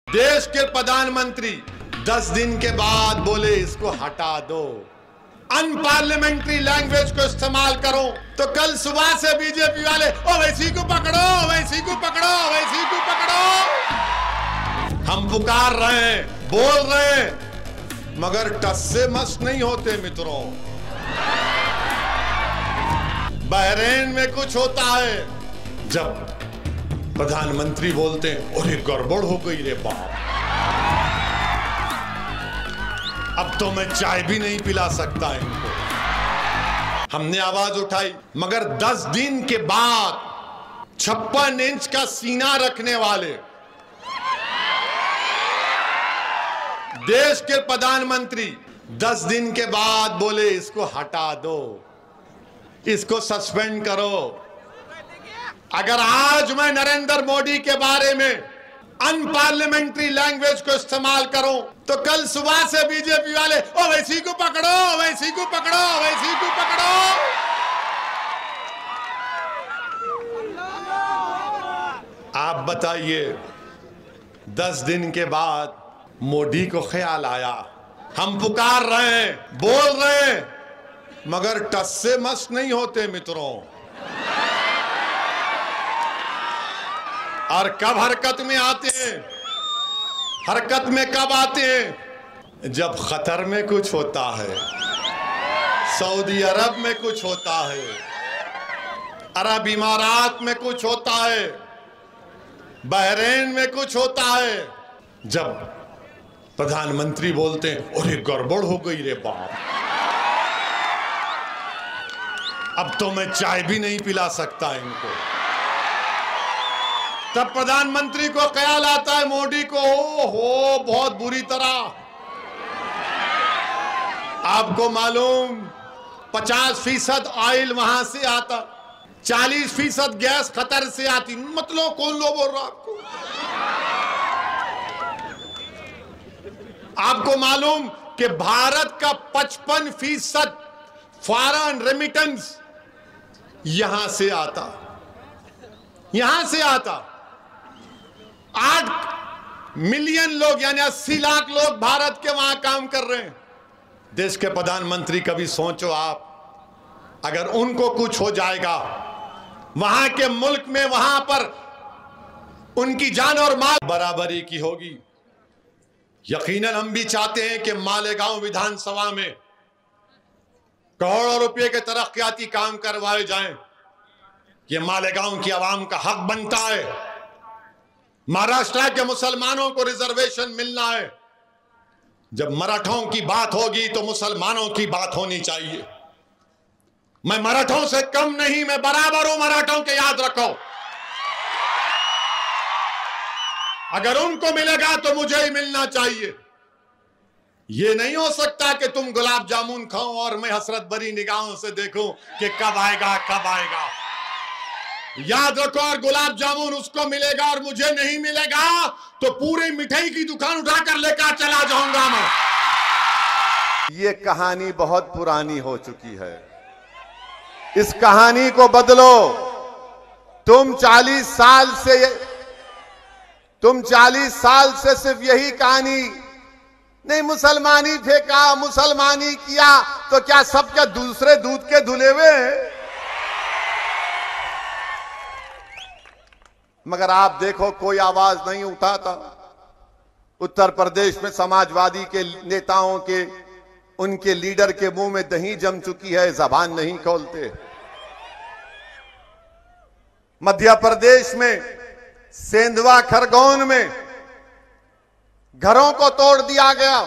देश के प्रधानमंत्री 10 दिन के बाद बोले इसको हटा दो, अनपार्लियामेंट्री लैंग्वेज को इस्तेमाल करो, तो कल सुबह से बीजेपी वाले ओवैसी को पकड़ो, ओवैसी को पकड़ो, ओवैसी को पकड़ो। हम पुकार रहे हैं, बोल रहे हैं, मगर टस से मस नहीं होते मित्रों। बहरीन में कुछ होता है, जब प्रधानमंत्री बोलते हैं अरे गड़बड़ हो गई रे बाप, अब तो मैं चाय भी नहीं पिला सकता इनको। हमने आवाज उठाई, मगर 10 दिन के बाद 56 इंच का सीना रखने वाले देश के प्रधानमंत्री 10 दिन के बाद बोले इसको हटा दो, इसको सस्पेंड करो। अगर आज मैं नरेंद्र मोदी के बारे में अनपार्लियामेंट्री लैंग्वेज को इस्तेमाल करूं, तो कल सुबह से बीजेपी वाले ओवैसी को पकड़ो, ओवैसी को पकड़ो, ओवैसी को पकड़ो। आप बताइए, 10 दिन के बाद मोदी को ख्याल आया, हम पुकार रहे हैं, बोल रहे हैं, मगर टस से मस नहीं होते मित्रों। और कब हरकत में आते हैं, हरकत में कब आते हैं, जब खतर में कुछ होता है, सऊदी अरब में कुछ होता है, अरब इमारात में कुछ होता है, बहरीन में कुछ होता है। जब प्रधानमंत्री बोलते हैं अरे गड़बड़ हो गई रे बाप, अब तो मैं चाय भी नहीं पिला सकता इनको, तब प्रधानमंत्री को ख्याल आता है मोदी को, हो बहुत बुरी तरह। आपको मालूम 50% ऑयल वहां से आता, 40% गैस कतर से आती। मतलब कौन लोग बोल रहा आपको? आपको मालूम कि भारत का 55% फॉरेन रेमिटेंस यहां से आता, यहां से आता। 8 मिलियन लोग यानी 80 लाख लोग भारत के वहां काम कर रहे हैं। देश के प्रधानमंत्री, कभी सोचो आप, अगर उनको कुछ हो जाएगा वहां के मुल्क में, वहां पर उनकी जान और माल बराबरी की होगी। यकीनन हम भी चाहते हैं कि मालेगांव विधानसभा में करोड़ों रुपए के तरक्याती काम करवाए जाएं। ये मालेगांव की आवाम का हक बनता है। महाराष्ट्र के मुसलमानों को रिजर्वेशन मिलना है। जब मराठों की बात होगी तो मुसलमानों की बात होनी चाहिए। मैं मराठों से कम नहीं, मैं बराबर हूं मराठों के, याद रखो। अगर उनको मिलेगा तो मुझे ही मिलना चाहिए। ये नहीं हो सकता कि तुम गुलाब जामुन खाओ और मैं हसरत भरी निगाहों से देखूं कि कब आएगा, कब आएगा। याद रखो, और गुलाब जामुन उसको मिलेगा और मुझे नहीं मिलेगा तो पूरी मिठाई की दुकान उठाकर लेकर चला जाऊंगा मैं। ये कहानी बहुत पुरानी हो चुकी है, इस कहानी को बदलो। तुम 40 साल से सिर्फ यही कहानी, नहीं मुसलमानी फेंका, मुसलमानी किया, तो क्या सब क्या दूसरे दूध के धुले हुए हैं? मगर आप देखो, कोई आवाज नहीं उठाता। उत्तर प्रदेश में समाजवादी के नेताओं के, उनके लीडर के मुंह में दही जम चुकी है, जबान नहीं खोलते। मध्य प्रदेश में सेंधवा खरगोन में घरों को तोड़ दिया गया,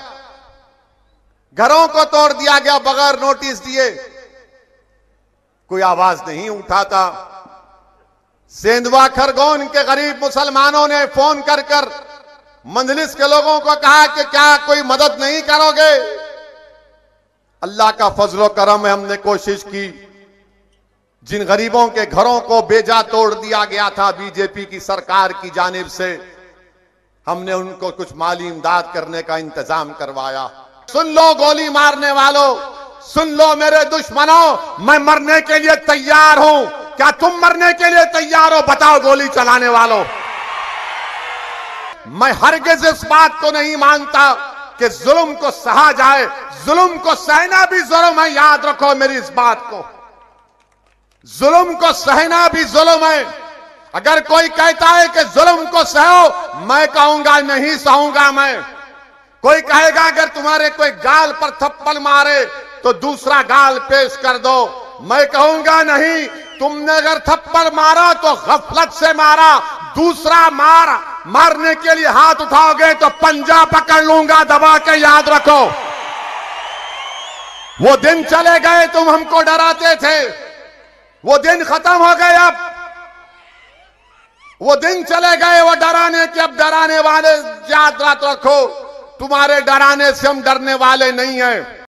घरों को तोड़ दिया गया बगैर नोटिस दिए। कोई आवाज नहीं उठाता। सेंधवा खरगोन के गरीब मुसलमानों ने फोन कर कर मंजलिस के लोगों को कहा कि क्या कोई मदद नहीं करोगे? अल्लाह का फजलो करम है, हमने कोशिश की। जिन गरीबों के घरों को बेजा तोड़ दिया गया था बीजेपी की सरकार की जानिब से, हमने उनको कुछ माली इमदाद करने का इंतजाम करवाया। सुन लो गोली मारने वालों, सुन लो मेरे दुश्मनों, मैं मरने के लिए तैयार हूं। क्या तुम मरने के लिए तैयार हो? बताओ गोली चलाने वालों। मैं हरगिज इस बात को नहीं मानता कि जुल्म को सहा जाए। जुल्म को सहना भी जुल्म है, याद रखो मेरी इस बात को। जुल्म को सहना भी जुल्म है। अगर कोई कहता है कि जुल्म को सहो, मैं कहूंगा नहीं सहूंगा मैं। कोई कहेगा अगर तुम्हारे कोई गाल पर थप्पड़ मारे तो दूसरा गाल पेश कर दो, मैं कहूंगा नहीं, तुमने अगर थप्पड़ मारा तो गफलत से मारा, दूसरा मारने के लिए हाथ उठाओगे तो पंजा पकड़ लूंगा दबा के, याद रखो। वो दिन चले गए तुम हमको डराते थे, वो दिन खत्म हो गए। अब वो दिन चले गए वो डराने के। अब डराने वाले, याद रखो, तुम्हारे डराने से हम डरने वाले नहीं हैं।